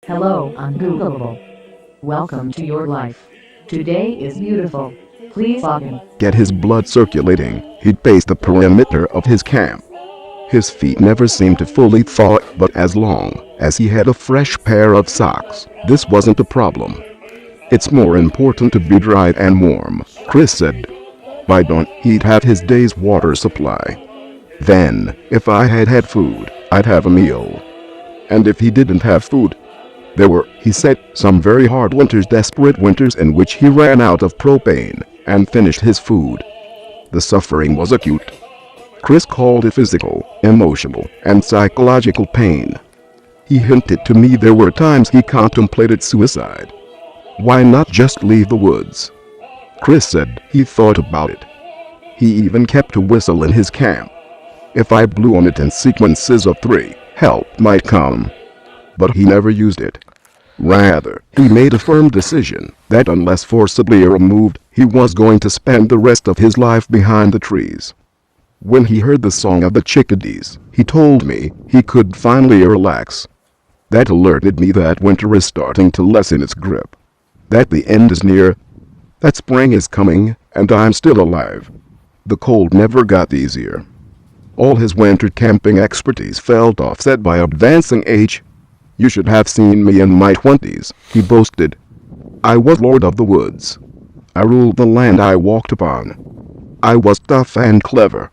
Hello, Ungoogleable. Welcome to your life. Today is beautiful. Please log in. Get his blood circulating. He'd pace the perimeter of his camp. His feet never seemed to fully thaw, but as long as he had a fresh pair of socks, this wasn't a problem. It's more important to be dry and warm, Chris said. By dawn, he'd had his day's water supply. Then, if I had had food, I'd have a meal. And if he didn't have food, there were, he said, some very hard winters, desperate winters in which he ran out of propane and finished his food. The suffering was acute. Chris called it physical, emotional, and psychological pain. He hinted to me there were times he contemplated suicide. Why not just leave the woods? Chris said he thought about it. He even kept a whistle in his camp. If I blew on it in sequences of 3, help might come. But he never used it. Rather, he made a firm decision that unless forcibly removed, he was going to spend the rest of his life behind the trees. When he heard the song of the chickadees, he told me he could finally relax. That alerted me that winter is starting to lessen its grip. That the end is near. That spring is coming, and I'm still alive. The cold never got easier. All his winter camping expertise felt offset by advancing age. You should have seen me in my 20s, he boasted. I was lord of the woods. I ruled the land I walked upon. I was tough and clever.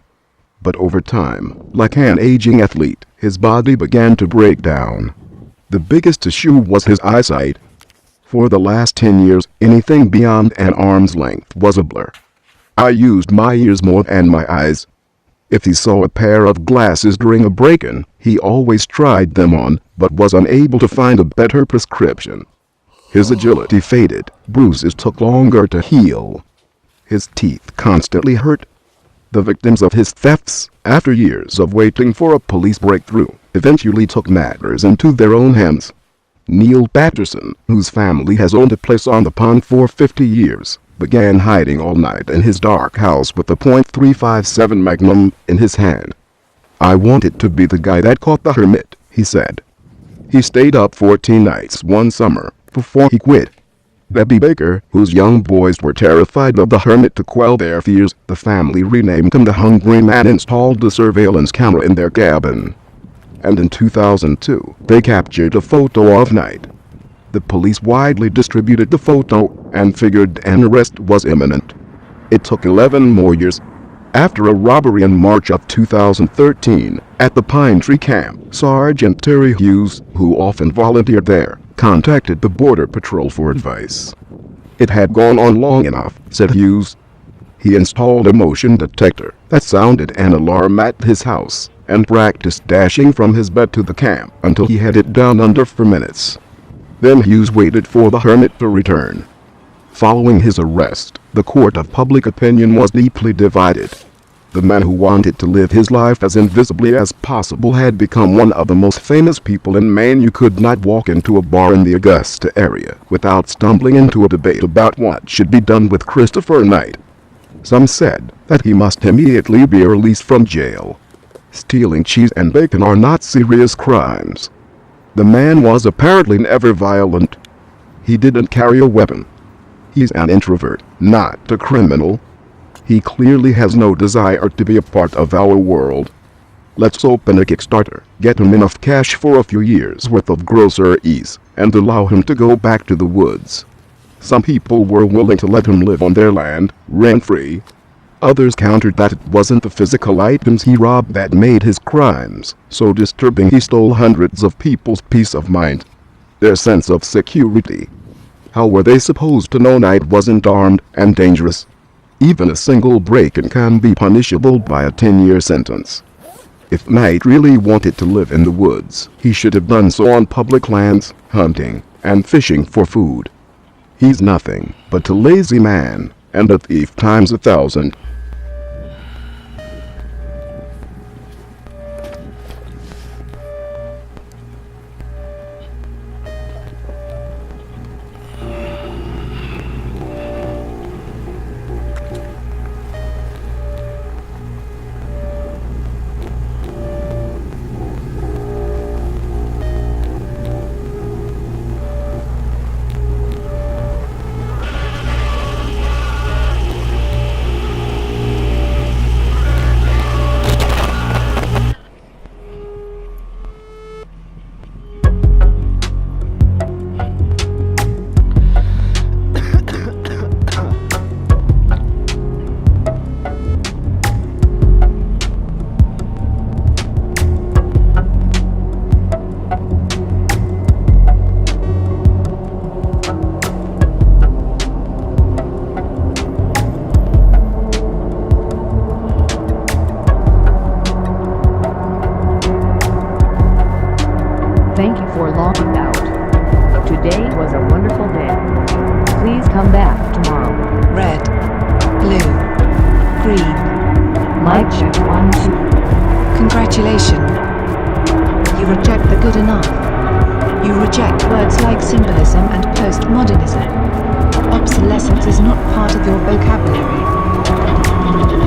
But over time, like an aging athlete, his body began to break down. The biggest issue was his eyesight. For the last 10 years, anything beyond an arm's length was a blur. I used my ears more than my eyes. If he saw a pair of glasses during a break-in, he always tried them on, but was unable to find a better prescription. His agility faded, bruises took longer to heal. His teeth constantly hurt. The victims of his thefts, after years of waiting for a police breakthrough, eventually took matters into their own hands. Neil Patterson, whose family has owned a place on the pond for 50 years, began hiding all night in his dark house with a .357 Magnum in his hand. I wanted to be the guy that caught the hermit, he said. He stayed up 14 nights one summer before he quit. Debbie Baker, whose young boys were terrified of the hermit, to quell their fears, the family renamed him the Hungry Man and installed a surveillance camera in their cabin. And in 2002, they captured a photo of night. The police widely distributed the photo and figured an arrest was imminent. It took 11 more years. After a robbery in March of 2013 at the Pine Tree Camp, Sergeant Terry Hughes, who often volunteered there, contacted the Border Patrol for advice. It had gone on long enough, said Hughes. He installed a motion detector that sounded an alarm at his house and practiced dashing from his bed to the camp until he had it down under 4 minutes. Then Hughes waited for the hermit to return. Following his arrest, the court of public opinion was deeply divided. The man who wanted to live his life as invisibly as possible had become one of the most famous people in Maine. You could not walk into a bar in the Augusta area without stumbling into a debate about what should be done with Christopher Knight. Some said that he must immediately be released from jail. Stealing cheese and bacon are not serious crimes. The man was apparently never violent. He didn't carry a weapon. He's an introvert, not a criminal. He clearly has no desire to be a part of our world. Let's open a Kickstarter, get him enough cash for a few years' worth of groceries, and allow him to go back to the woods. Some people were willing to let him live on their land, rent-free. Others countered that it wasn't the physical items he robbed that made his crimes so disturbing. He stole hundreds of people's peace of mind, their sense of security. How were they supposed to know Knight wasn't armed and dangerous? Even a single break-in can be punishable by a 10-year sentence. If Knight really wanted to live in the woods, he should have done so on public lands, hunting and fishing for food. He's nothing but a lazy man and a thief times 1,000. Mic check 1 2. Congratulations. You reject the good enough. You reject words like symbolism and postmodernism. Obsolescence is not part of your vocabulary.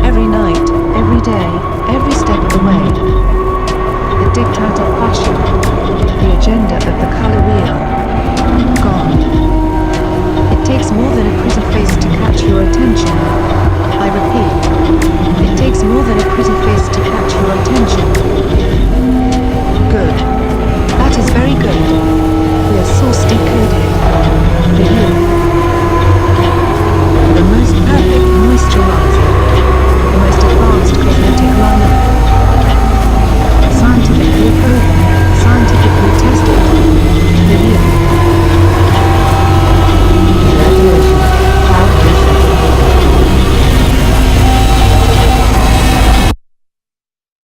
Every night, every day, every step of the way. The diktat of fashion.